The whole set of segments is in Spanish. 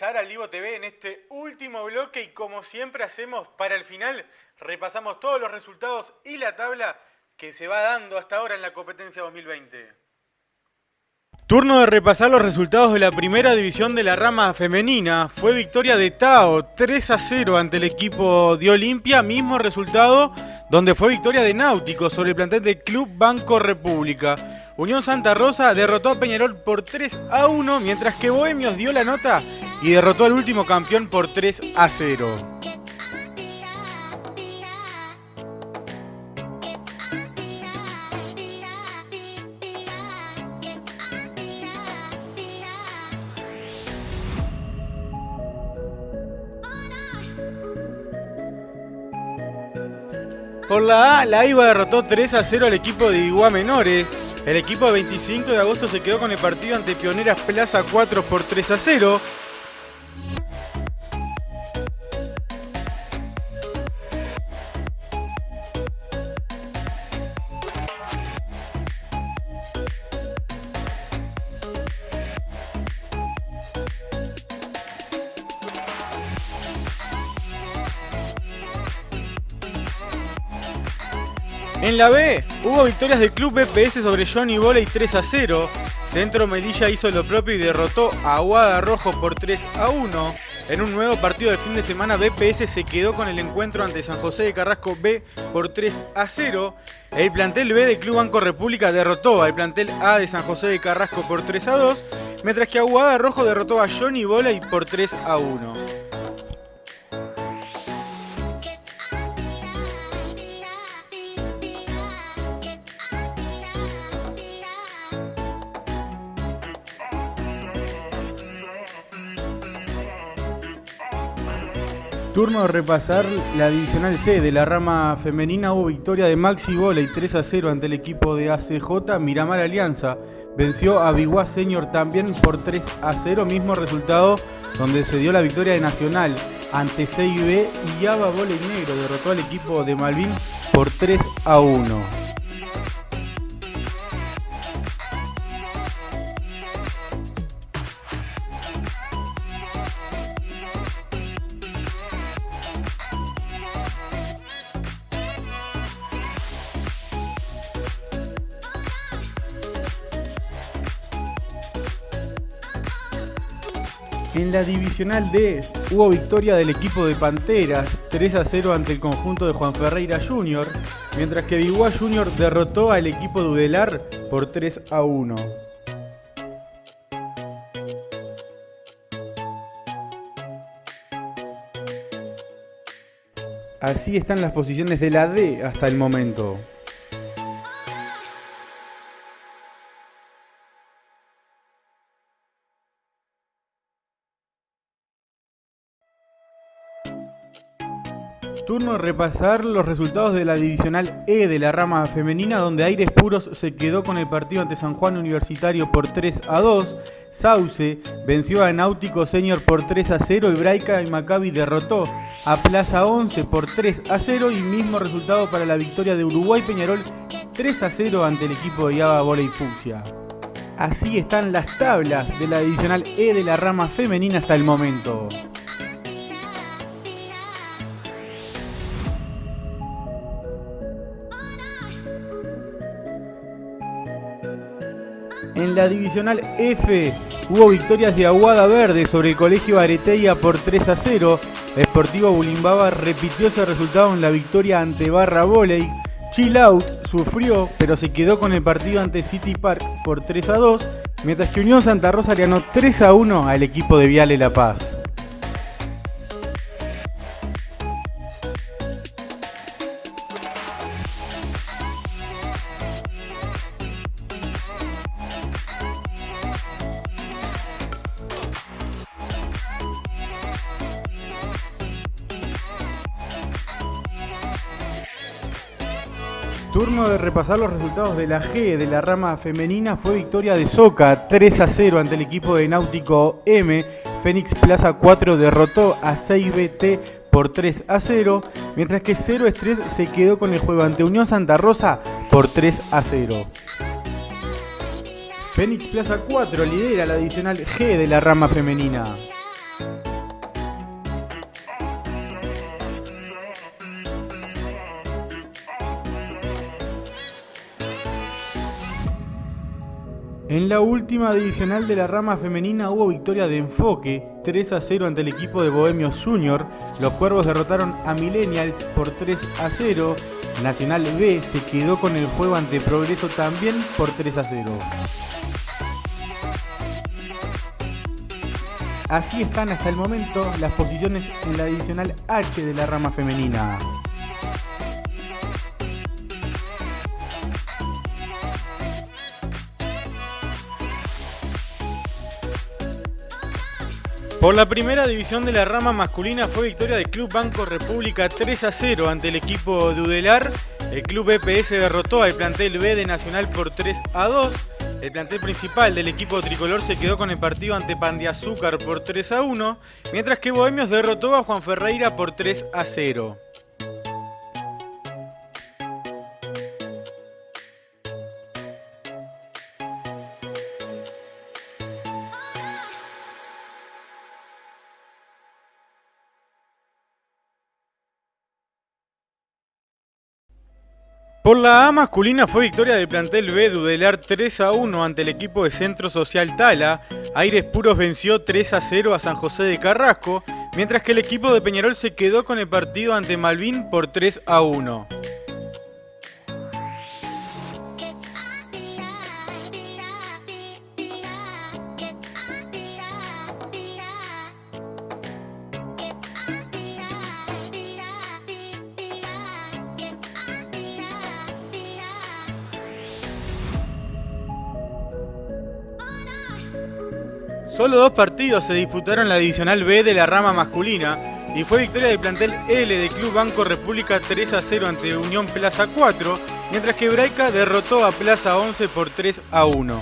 ingresar al Vivo TV en este último bloque y como siempre hacemos para el final, repasamos todos los resultados y la tabla que se va dando hasta ahora en la competencia 2020. Turno de repasar los resultados de la primera división de la rama femenina. Fue victoria de Tao 3-0 ante el equipo de Olimpia, mismo resultado donde fue victoria de Náutico sobre el plantel del Club Banco República. Unión Santa Rosa derrotó a Peñarol por 3-1, mientras que Bohemios dio la nota y derrotó al último campeón por 3-0. Por la A, la AIBA derrotó 3-0 al equipo de Iguá Menores. El equipo de 25 de agosto se quedó con el partido ante Pioneras Plaza 4 por 3-0. En la B, hubo victorias del Club BPS sobre Johnny Volley 3-0. Centro Melilla hizo lo propio y derrotó a Aguada Rojo por 3-1. En un nuevo partido del fin de semana, BPS se quedó con el encuentro ante San José de Carrasco B por 3-0. El plantel B del Club Banco República derrotó al plantel A de San José de Carrasco por 3-2, mientras que Aguada Rojo derrotó a Johnny Volley por 3-1. Turno de repasar la divisional C de la rama femenina. Hubo victoria de Maxi Volley 3-0 ante el equipo de ACJ. Miramar Alianza venció a Biguá Senior también por 3-0, mismo resultado donde se dio la victoria de Nacional ante CIB, y Aba Volley Negro derrotó al equipo de Malvin por 3-1. En la divisional D hubo victoria del equipo de Panteras 3-0 ante el conjunto de Juan Ferreira Jr., mientras que Biguá Jr. derrotó al equipo de Udelar por 3-1. Así están las posiciones de la D hasta el momento. Turno de repasar los resultados de la divisional E de la rama femenina, donde Aires Puros se quedó con el partido ante San Juan Universitario por 3-2. Sauce venció a Náutico Senior por 3-0 y Braica y Maccabi derrotó a Plaza 11 por 3-0, y mismo resultado para la victoria de Uruguay Peñarol 3-0 ante el equipo de Aba Volley Fucsia. Así están las tablas de la divisional E de la rama femenina hasta el momento. En la divisional F hubo victorias de Aguada Verde sobre el Colegio Areteia por 3-0. Sportivo Bulimbaba repitió ese resultado en la victoria ante Barra Volley. Chill Out sufrió, pero se quedó con el partido ante City Park por 3-2, mientras que Unión Santa Rosa le ganó 3-1 al equipo de Viale La Paz. Turno de repasar los resultados de la G de la rama femenina. Fue victoria de Soca 3-0 ante el equipo de Náutico M. Fénix Plaza 4 derrotó a 6BT por 3-0, mientras que 0 Estrés se quedó con el juego ante Unión Santa Rosa por 3-0. Fénix Plaza 4 lidera la divisional G de la rama femenina. En la última divisional de la rama femenina hubo victoria de Enfoque, 3-0 ante el equipo de Bohemios Junior. Los Cuervos derrotaron a Millennials por 3-0. Nacional B se quedó con el juego ante Progreso también por 3-0. Así están hasta el momento las posiciones en la divisional H de la rama femenina. Por la primera división de la rama masculina fue victoria del Club Banco República 3-0 ante el equipo de Udelar. El Club EPS derrotó al plantel B de Nacional por 3-2. El plantel principal del equipo tricolor se quedó con el partido ante Pan de Azúcar por 3-1, mientras que Bohemios derrotó a Juan Ferreira por 3-0. Por la A masculina fue victoria del plantel B de Udelar 3-1 ante el equipo de Centro Social Tala. Aires Puros venció 3-0 a San José de Carrasco, mientras que el equipo de Peñarol se quedó con el partido ante Malvin por 3-1. Solo 2 partidos se disputaron en la divisional B de la rama masculina y fue victoria del plantel L de Club Banco República 3-0 ante Unión Plaza 4, mientras que Hebraica derrotó a Plaza 11 por 3-1.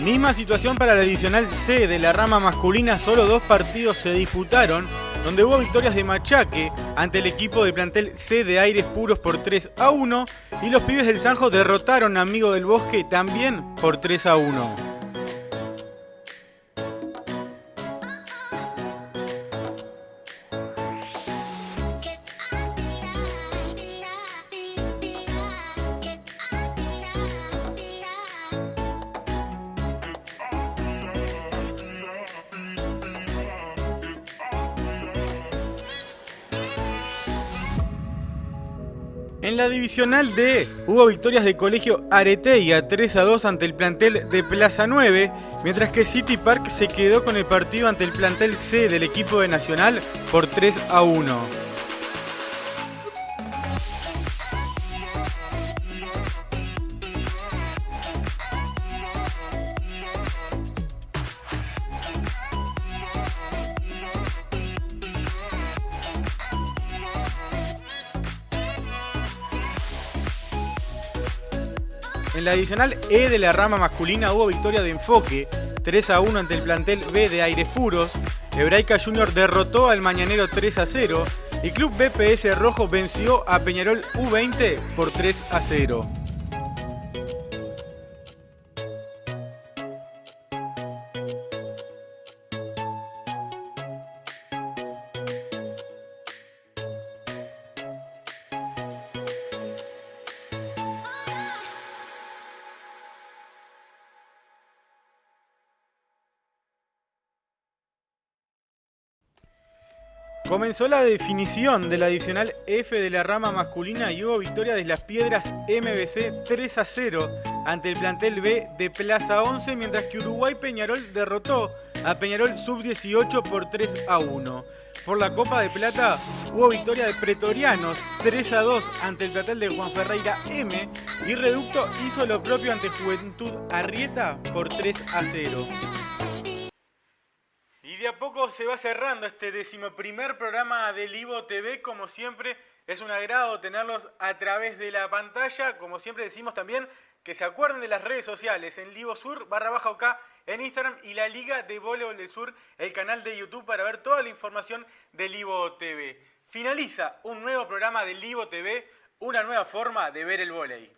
Misma situación para la divisional C de la rama masculina, solo 2 partidos se disputaron, donde hubo victorias de Machaque ante el equipo de plantel C de Aires Puros por 3-1 y los Pibes del Sanjo derrotaron a Amigo del Bosque también por 3-1. En la divisional D hubo victorias de Colegio Areteia 3-2 ante el plantel de Plaza 9, mientras que City Park se quedó con el partido ante el plantel C del equipo de Nacional por 3-1. En la divisional E de la rama masculina hubo victoria de Enfoque, 3-1 ante el plantel B de Aires Puros. Hebraica Junior derrotó al Mañanero 3-0 y Club BPS Rojo venció a Peñarol U20 por 3-0. Comenzó la definición de la divisional F de la rama masculina y hubo victoria de Las Piedras MBC 3-0 ante el plantel B de Plaza 11, mientras que Uruguay Peñarol derrotó a Peñarol Sub-18 por 3-1. Por la Copa de Plata hubo victoria de Pretorianos 3-2 ante el plantel de Juan Ferreira M y Reducto hizo lo propio ante Juventud Arrieta por 3-0. Y de a poco se va cerrando este 11º programa del Ivo TV. Como siempre, es un agrado tenerlos a través de la pantalla. Como siempre decimos también que se acuerden de las redes sociales en Livosur _OK en Instagram y la Liga de Voleibol del Sur, el canal de YouTube para ver toda la información del Ivo TV. Finaliza un nuevo programa del Ivo TV, una nueva forma de ver el vóley.